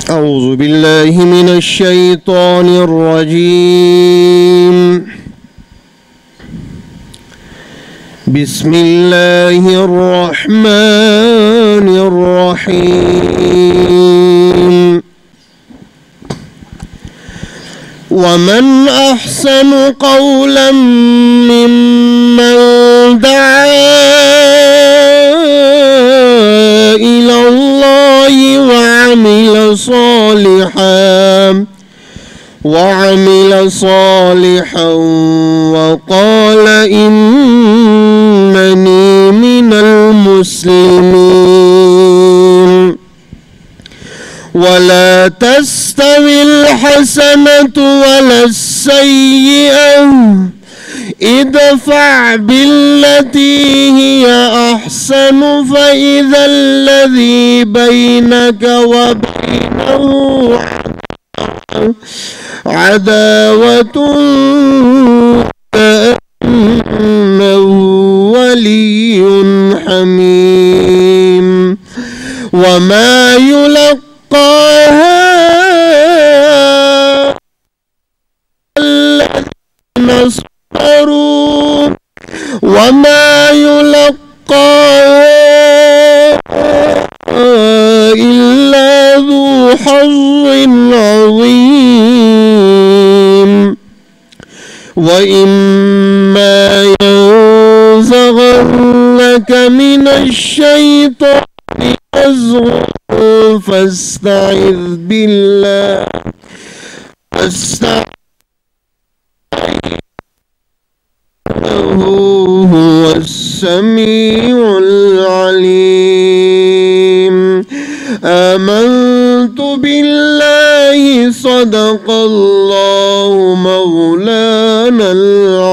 أعوذ بالله من الشيطان الرجيم. بسم الله الرحمن الرحيم. ومن أحسن قولا ممن دعا إلى الله وعمل صالحا وقال إنني من المسلمين. ولا تستوي الحسنة ولا السيئة، ادفع بالتي هي أحسن فإذا الذي بينك وبينه عداوة كأنه ولي حميم. وما يلقاها الذين صبروا وما يلقاها إلا ذو حظ عظيم. وإما ينزغنك من الشيطان نزغ فاستعذ بالله هو السميع العليم. آمنت بالله صدق الله مولانا العظيم.